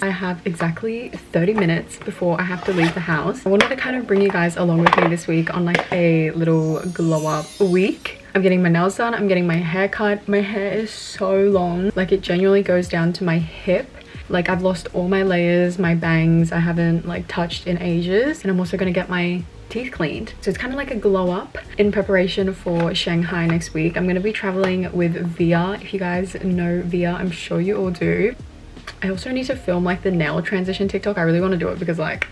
I have exactly 30 minutes before I have to leave the house. I wanted to kind of bring you guys along with me this week on like a little glow up week. I'm getting my nails done, I'm getting my hair cut. My hair is so long, like it genuinely goes down to my hip. Like I've lost all my layers, my bangs I haven't like touched in ages, and I'm also gonna get my teeth cleaned. So it's kind of like a glow up in preparation for Shanghai next week. I'm going to be traveling with Via. If you guys know Via, I'm sure you all do. I also need to film like the nail transition TikTok. I really want to do it because like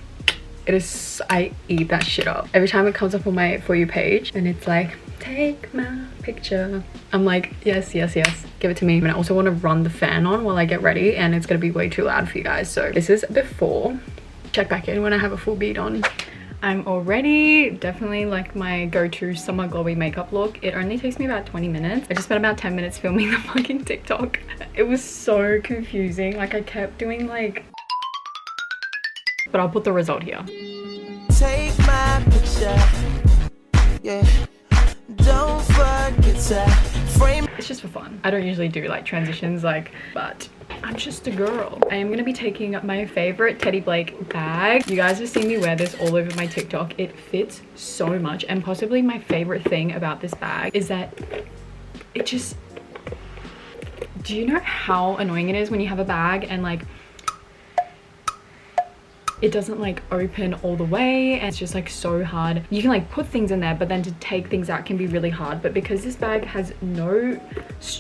it is, I eat that shit up. Every time it comes up on my For You page and it's like, take my picture, I'm like, yes, yes, yes, give it to me. And I also want to run the fan on while I get ready, and it's going to be way too loud for you guys. So this is before. Check back in when I have a full bead on. I'm already definitely like my go-to summer glowy makeup look. It only takes me about 20 minutes. I just spent about 10 minutes filming the fucking TikTok. It was so confusing. Like I kept doing like, but I'll put the result here. Take my picture, yeah. Don't forget to frame. It's just for fun. I don't usually do like transitions like, but I'm just a girl. I am gonna be taking my favorite Teddy Blake bag. You guys have seen me wear this all over my TikTok. It fits so much, and possibly my favorite thing about this bag is that it just, do you know how annoying it is when you have a bag and like it doesn't like open all the way, and it's just like so hard. You can like put things in there, but then to take things out can be really hard. But because this bag has no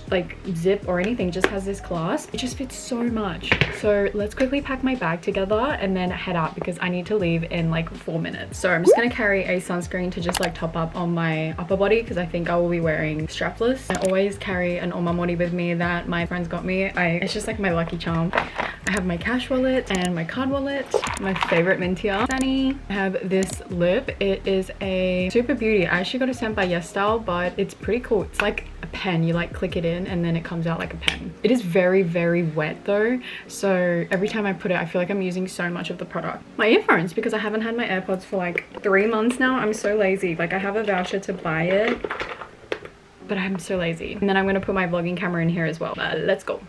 like zip or anything, just has this clasp, it just fits so much. So let's quickly pack my bag together and then head out because I need to leave in like 4 minutes. So I'm just gonna carry a sunscreen to just like top up on my upper body because I think I will be wearing strapless. I always carry an omamori with me that my friends got me. It's just like my lucky charm. I have my cash wallet and my card wallet, my favorite Mintia Sunny. I have this lip. It is a Super Beauty. I actually got it sent by YesStyle, but it's pretty cool. It's like a pen. You like click it in and then it comes out like a pen. It is very, very wet though. So every time I put it, I feel like I'm using so much of the product. My earphones, because I haven't had my AirPods for like 3 months now. I'm so lazy. Like I have a voucher to buy it, but I'm so lazy. And then I'm gonna put my vlogging camera in here as well. Let's go.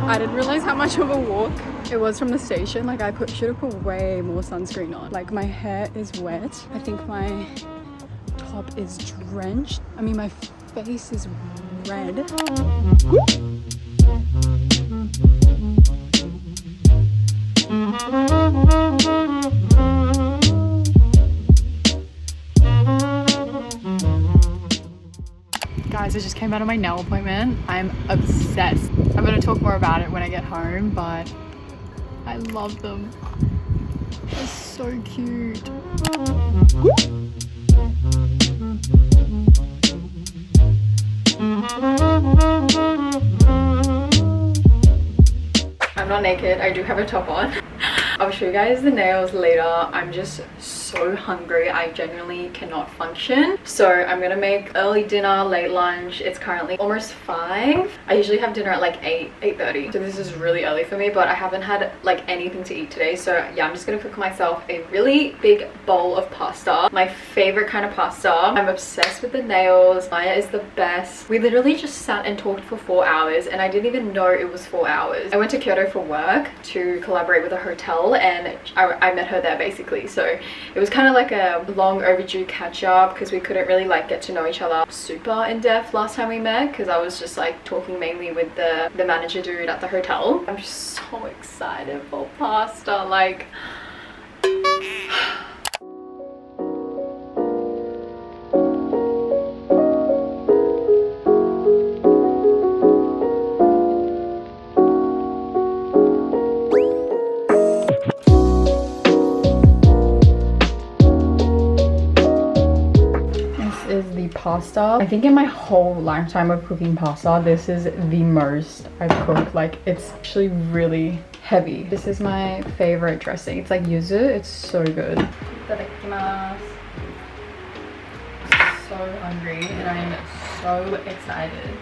I didn't realize how much of a walk it was from the station. Like I should have put way more sunscreen on. Like my hair is wet. I think my top is drenched. I mean my face is red. Guys, I just came out of my nail appointment. I'm obsessed. I'm gonna talk more about it when I get home, but I love them. They're so cute. I'm not naked, I do have a top on. I'll show you guys the nails later. I'm just so hungry. I genuinely cannot function. So I'm gonna make early dinner, late lunch. It's currently almost 5. I usually have dinner at like 8:30. So this is really early for me, but I haven't had like anything to eat today. So yeah, I'm just gonna cook myself a really big bowl of pasta. My favorite kind of pasta. I'm obsessed with the nails. Maya is the best. We literally just sat and talked for 4 hours and I didn't even know it was 4 hours. I went to Kyoto for work to collaborate with a hotel, and I met her there basically. So it was kind of like a long overdue catch up because we couldn't really like get to know each other super in depth last time we met because I was just like talking mainly with the manager dude at the hotel. I'm just so excited for pasta, like pasta. I think in my whole lifetime of cooking pasta, this is the most I've cooked. Like it's actually really heavy. This is my favorite dressing. It's like yuzu. It's so good. Itadakimasu. So hungry and I am so excited.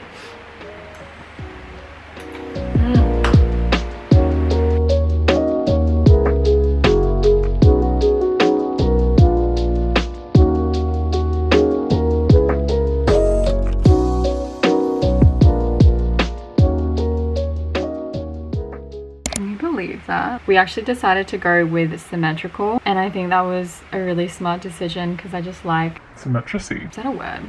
that. We actually decided to go with symmetrical, and I think that was a really smart decision because I just like symmetry. Is that a word?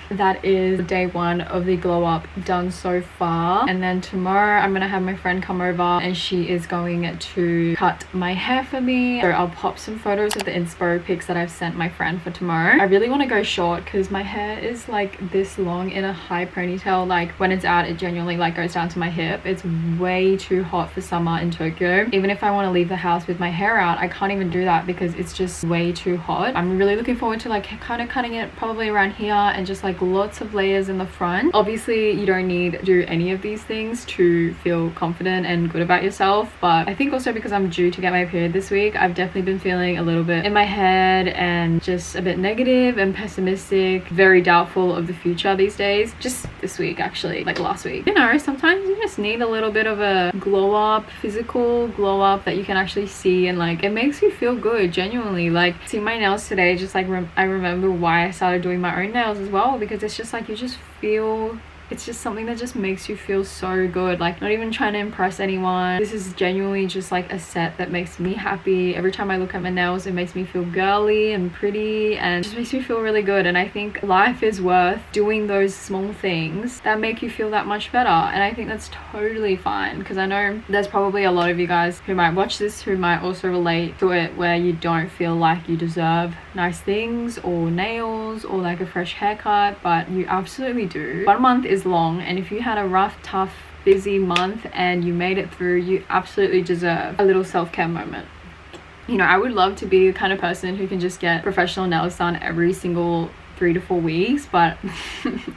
That is day one of the glow up done so far, and then tomorrow I'm gonna have my friend come over and she is going to cut my hair for me. So I'll pop some photos of the inspo pics that I've sent my friend for tomorrow. I really want to go short because my hair is like this long in a high ponytail. Like when it's out, it genuinely like goes down to my hip. It's way too hot for summer in Tokyo. Even if I want to leave the house with my hair out, I can't even do that because it's just way too hot. I'm really looking forward to like kind of cutting it probably around here and just like lots of layers in the front. Obviously you don't need to do any of these things to feel confident and good about yourself, but I think also because I'm due to get my period this week, I've definitely been feeling a little bit in my head and just a bit negative and pessimistic, very doubtful of the future these days. Just this week actually, like last week. You know, sometimes you just need a little bit of a glow up, physical glow up that you can actually see, and like it makes you feel good genuinely. Like seeing my nails today, just like I remember why I started doing my own nails as well, because it's just like you just feel, it's just something that just makes you feel so good. Like not even trying to impress anyone. This is genuinely just like a set that makes me happy. Every time I look at my nails, it makes me feel girly and pretty and just makes me feel really good. And I think life is worth doing those small things that make you feel that much better. And I think that's totally fine, because I know there's probably a lot of you guys who might watch this who might also relate to it, where you don't feel like you deserve nice things or nails or like a fresh haircut, but you absolutely do. 1 month is long, and if you had a rough, tough, busy month and you made it through, you absolutely deserve a little self-care moment. You know, I would love to be the kind of person who can just get professional nails done every single 3 to 4 weeks, but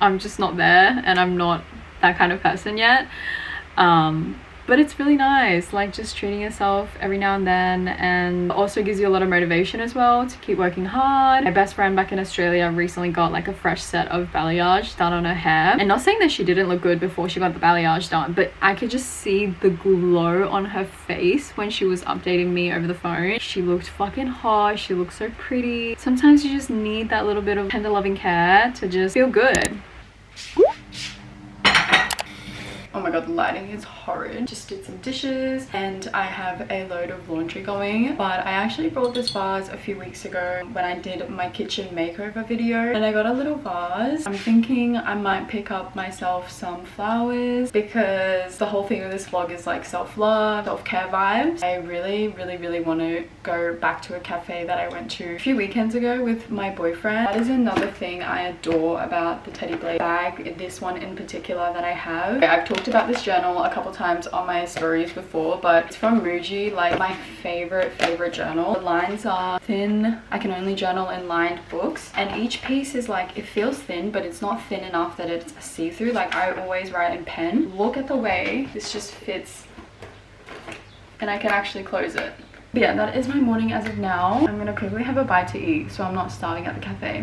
I'm just not there, and I'm not that kind of person yet. But it's really nice, like just treating yourself every now and then, and also gives you a lot of motivation as well to keep working hard. My best friend back in Australia recently got like a fresh set of balayage done on her hair, and not saying that she didn't look good before she got the balayage done, but I could just see the glow on her face when she was updating me over the phone. She looked fucking hot, she looked so pretty. Sometimes you just need that little bit of tender loving care to just feel good. Oh my god, the lighting is horrid. Just did some dishes and I have a load of laundry going, but I actually brought this vase a few weeks ago when I did my kitchen makeover video, and I got a little vase. I'm thinking I might pick up myself some flowers because the whole thing of this vlog is like self-love, self-care vibes. I really want to go back to a cafe that I went to a few weekends ago with my boyfriend. That is another thing I adore about the Teddy Blade bag, this one in particular that I have. I've talked about this journal a couple times on my stories before, but it's from Muji, like my favorite journal. The lines are thin. I can only journal in lined books, and each piece is like, it feels thin, but it's not thin enough that it's see-through. Like I always write in pen. Look at the way this just fits, and I can actually close it. But yeah, that is my morning as of now. I'm gonna quickly have a bite to eat so I'm not starving at the cafe.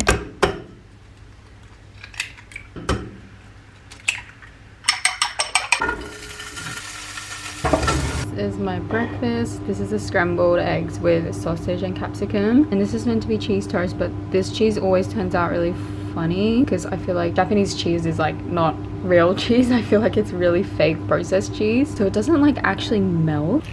Is my breakfast. This is a scrambled eggs with sausage and capsicum, and this is meant to be cheese toast, but this cheese always turns out really funny because I feel like Japanese cheese is like not real cheese. I feel like it's really fake processed cheese, so it doesn't like actually melt.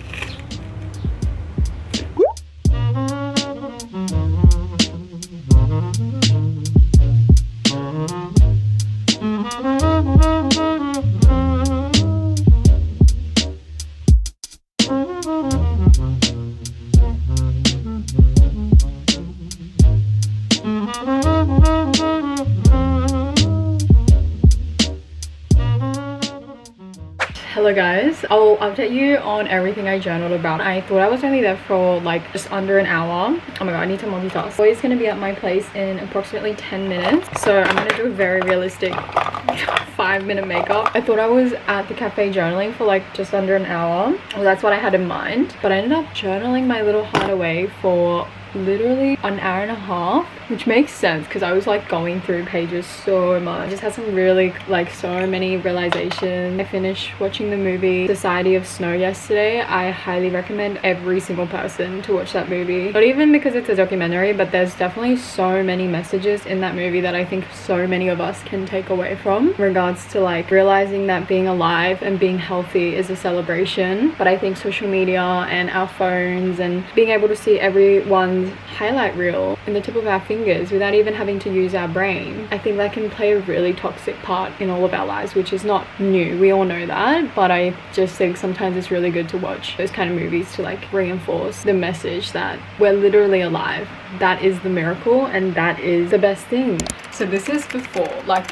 Hello guys, I'll update you on everything I journaled about. I thought I was only there for like just under an hour. Oh my god, I need to multitask. Boy's gonna be at my place in approximately 10 minutes, so I'm gonna do a very realistic 5-minute makeup. I thought I was at the cafe journaling for like just under an hour. Well, that's what I had in mind, but I ended up journaling my little heart away for literally an hour and a half, which makes sense because I was like going through pages so much. I just had some really like so many realizations. I finished watching the movie Society of Snow yesterday. I highly recommend every single person to watch that movie, not even because it's a documentary, but there's definitely so many messages in that movie that I think so many of us can take away from in regards to like realizing that being alive and being healthy is a celebration. But I think social media and our phones and being able to see everyone's highlight reel in the tip of our fingers without even having to use our brain, I think that can play a really toxic part in all of our lives, which is not new. We all know that, but I just think sometimes it's really good to watch those kind of movies to like reinforce the message that we're literally alive. That is the miracle and that is the best thing. So this is before, like,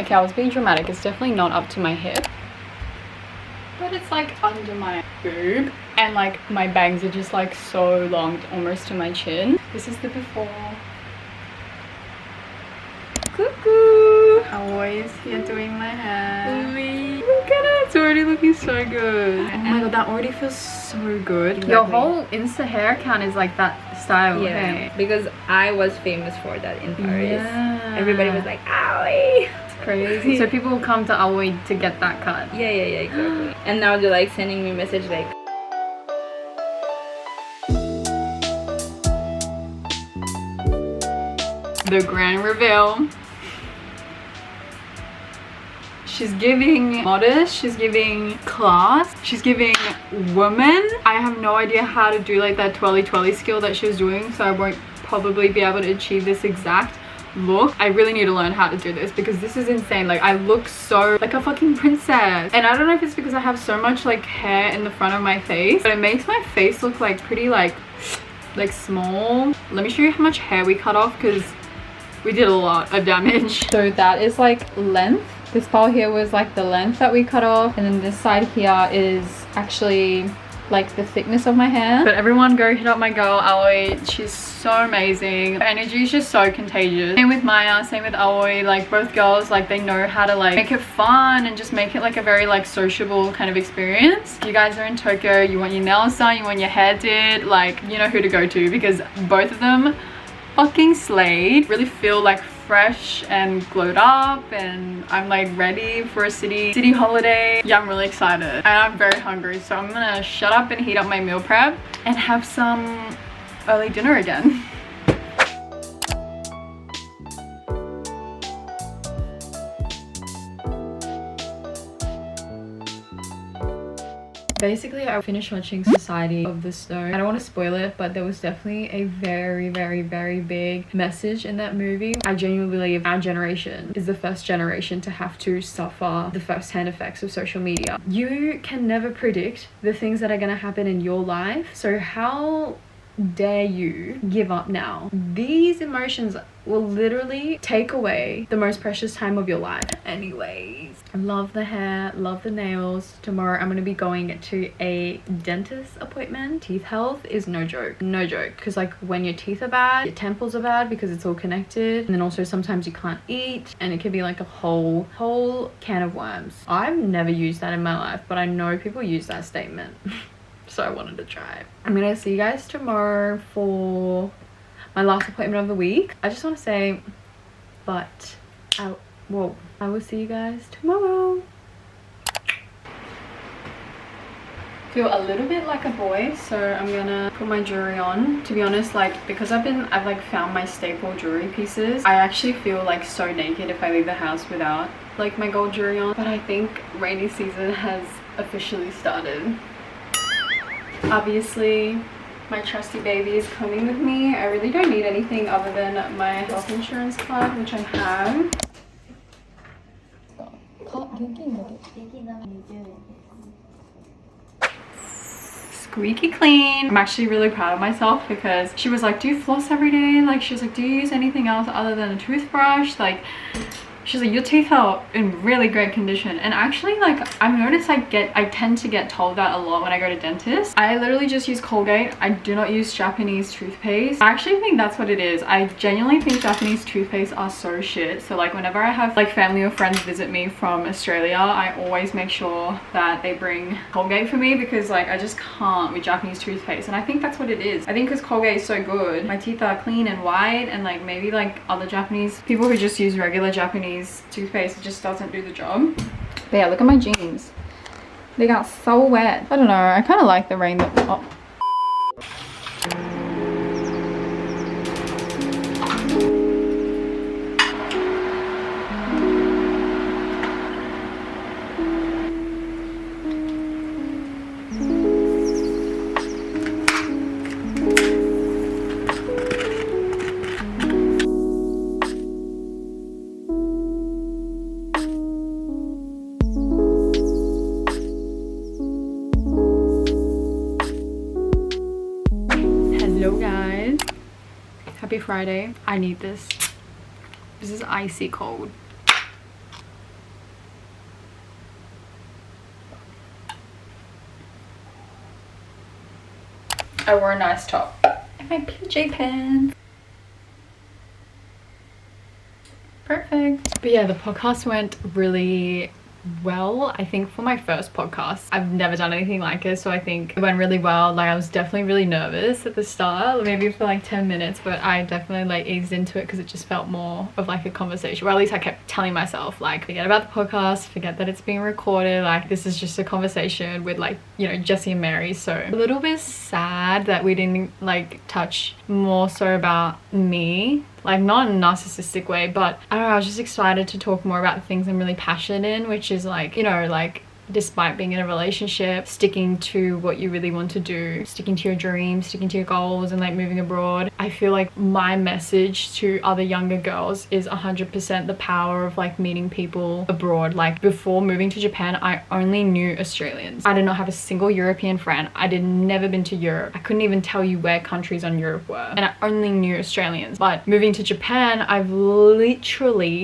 okay, I was being dramatic. It's definitely not up to my hip, but it's like under my boob, and like my bangs are just like so long, almost to my chin. This is the before. Cuckoo! Always here doing my hair. Look at it, it's already looking so good. Oh my god, that already feels so good. Exactly. Your whole Insta hair account is like that style. Yeah, hey? because I was famous for that in Paris. Yeah. Everybody was like, "Owie!" Crazy. So people will come to Aoi to get that cut. Yeah, exactly. And now they're like sending me message like, the grand reveal. She's giving modest, she's giving class, she's giving woman. I have no idea how to do like that twirly skill that she was doing, so I won't probably be able to achieve this exact look. I really need to learn how to do this because this is insane. Like, I look so like a fucking princess, and I don't know if it's because I have so much like hair in the front of my face, but it makes my face look like pretty like small. Let me show you how much hair we cut off because we did a lot of damage. So that is like length. This part here was like the length that we cut off, and then this side here is actually like the thickness of my hair. But everyone go hit up my girl Aoi. She's so amazing. Her energy is just so contagious. Same with Maya, same with Aoi. Like, both girls, like, they know how to like make it fun and just make it like a very like sociable kind of experience. If you guys are in Tokyo, you want your nails done, you want your hair did, like, you know who to go to because both of them fucking slayed. Really feel like fresh and glowed up, and I'm like ready for a city holiday. Yeah, I'm really excited and I'm very hungry, so I'm gonna shut up and heat up my meal prep and have some early dinner again. Basically, I finished watching Society of the Snow. I don't want to spoil it, but there was definitely a very big message in that movie. I genuinely believe our generation is the first generation to have to suffer the first-hand effects of social media. You can never predict the things that are going to happen in your life, so how dare you give up now? These emotions will literally take away the most precious time of your life. Anyways, I love the hair, love the nails. Tomorrow I'm going to be going to a dentist appointment. Teeth health is no joke, because like when your teeth are bad, your temples are bad because it's all connected, and then also sometimes you can't eat, and it can be like a whole can of worms. I've never used that in my life, but I know people use that statement. So I wanted to try it. I'm gonna see you guys tomorrow for my last appointment of the week. I just want to say, but I will see you guys tomorrow. Feel a little bit like a boy, so I'm gonna put my jewelry on. To be honest, like, because I've like found my staple jewelry pieces, I actually feel like so naked if I leave the house without like my gold jewelry on. But I think rainy season has officially started. Obviously, my trusty baby is coming with me. I really don't need anything other than my health insurance card, which I have. Squeaky clean. I'm actually really proud of myself because she was like, do you floss every day? Like, she was like, do you use anything else other than a toothbrush? Like, She's like, your teeth are in really great condition. And actually, like, I've noticed I tend to get told that a lot when I go to dentists. I literally just use Colgate. I do not use Japanese toothpaste. I actually think that's what it is. I genuinely think Japanese toothpaste are so shit. So like whenever I have like family or friends visit me from Australia, I always make sure that they bring Colgate for me, because like I just can't with Japanese toothpaste. And I think that's what it is. I think because Colgate is so good, my teeth are clean and white, and like maybe like other Japanese people who just use regular Japanese toothpaste, it just doesn't do the job. But yeah, look at my jeans. They got so wet. I don't know, I kind of like the rain that... Oh. Hello guys, happy Friday. I need this. This is icy cold. I wore a nice top and my PJ pants. Perfect. But yeah, the podcast went really well. I think for my first podcast, I've never done anything like it, so I think it went really well. Like I was definitely really nervous at the start, maybe for like 10 minutes, but I definitely like eased into it because it just felt more of like a conversation, or at least I kept telling myself like, forget about the podcast, forget that it's being recorded, like this is just a conversation with like, you know, Jesse and Mary. So a little bit sad that we didn't like touch more so about me, like not in a narcissistic way, but I don't know, I was just excited to talk more about the things I'm really passionate in, which is like, you know, like despite being in a relationship, sticking to what you really want to do, sticking to your dreams, sticking to your goals, and like moving abroad. I feel like my message to other younger girls is 100% the power of like meeting people abroad. Like before moving to Japan, I only knew Australians. I did not have a single European friend. I did never been to Europe. I couldn't even tell you where countries on Europe were, and I only knew Australians. But moving to Japan, I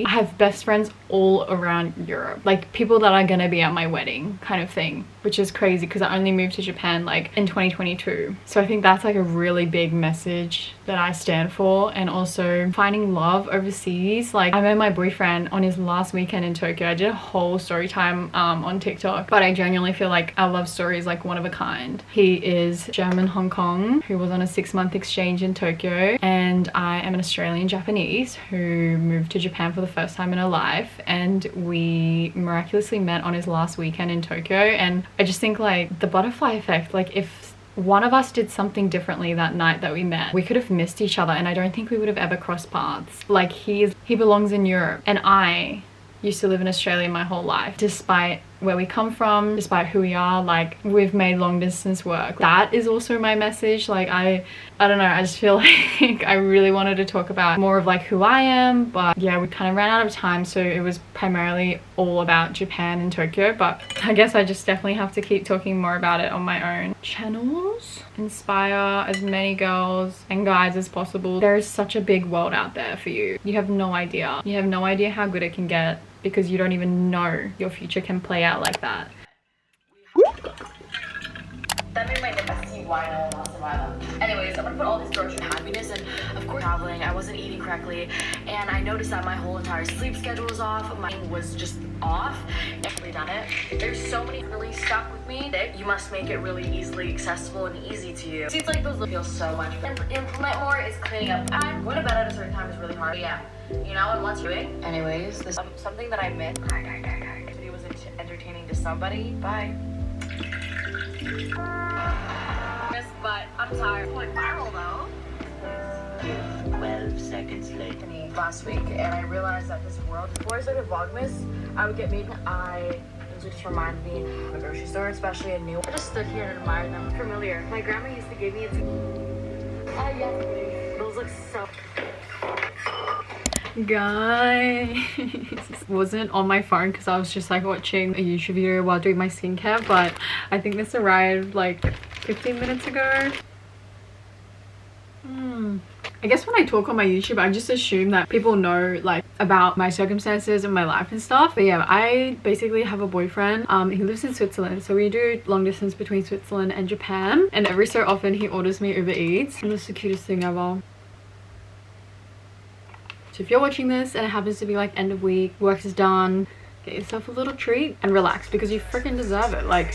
have best friends all around Europe, like people that are gonna be at my wedding kind of thing, which is crazy because I only moved to Japan like in 2022. So I think that's like a really big message that I stand for. And also finding love overseas. Like I met my boyfriend on his last weekend in Tokyo. I did a whole story time on TikTok, but I genuinely feel like our love story is like one of a kind. He is German Hong Kong who was on a 6-month exchange in Tokyo, and I am an Australian Japanese who moved to Japan for the first time in her life, and we miraculously met on his last weekend in Tokyo. And I just think like the butterfly effect, like if one of us did something differently that night that we met, we could have missed each other, and I don't think we would have ever crossed paths. Like he belongs in Europe, and I used to live in Australia my whole life. Despite where we come from, despite who we are, like we've made long distance work. That is also my message. Like I don't know, I just feel like I really wanted to talk about more of like who I am, but yeah, we kind of ran out of time, so it was primarily all about Japan and Tokyo. But I guess I just definitely have to keep talking more about it on my own channels. Inspire as many girls and guys as possible. There is such a big world out there for you. You have no idea. You have no idea how good it can get, because you don't even know your future can play out like that. That made my nip see wine lost a while. Anyways, I'm gonna put all this grocery happiness, and of course traveling, I wasn't eating correctly, and I noticed that my whole entire sleep schedule was off. My was just off. I've done it. There's so many really stuck with me that you must make it really easily accessible and easy to you. Seems like those feel so much. And implement more is cleaning up. I'm going to bed at a certain time is really hard. But yeah, you know, and once you're doing. Anyways, this something that I missed. If it was entertaining to somebody, bye. But I'm tired. It's going viral though. 12 seconds later. Last week, and I realized that this world, before I started Vlogmas, I would get made. Those just remind me of a grocery store, especially a new. I just stood here and admired them. Familiar. My grandma used to give me it. Oh yes, those look so. Guys, wasn't on my phone because I was just like watching a YouTube video while doing my skincare, but I think this arrived like 15 minutes ago. I guess when I talk on my YouTube, I just assume that people know like about my circumstances and my life and stuff. But yeah, I basically have a boyfriend. He lives in Switzerland, so we do long distance between Switzerland and Japan, and every so often he orders me Uber Eats, and it's the cutest thing ever. So if you're watching this and it happens to be like end of week, work is done, get yourself a little treat and relax because you freaking deserve it. Like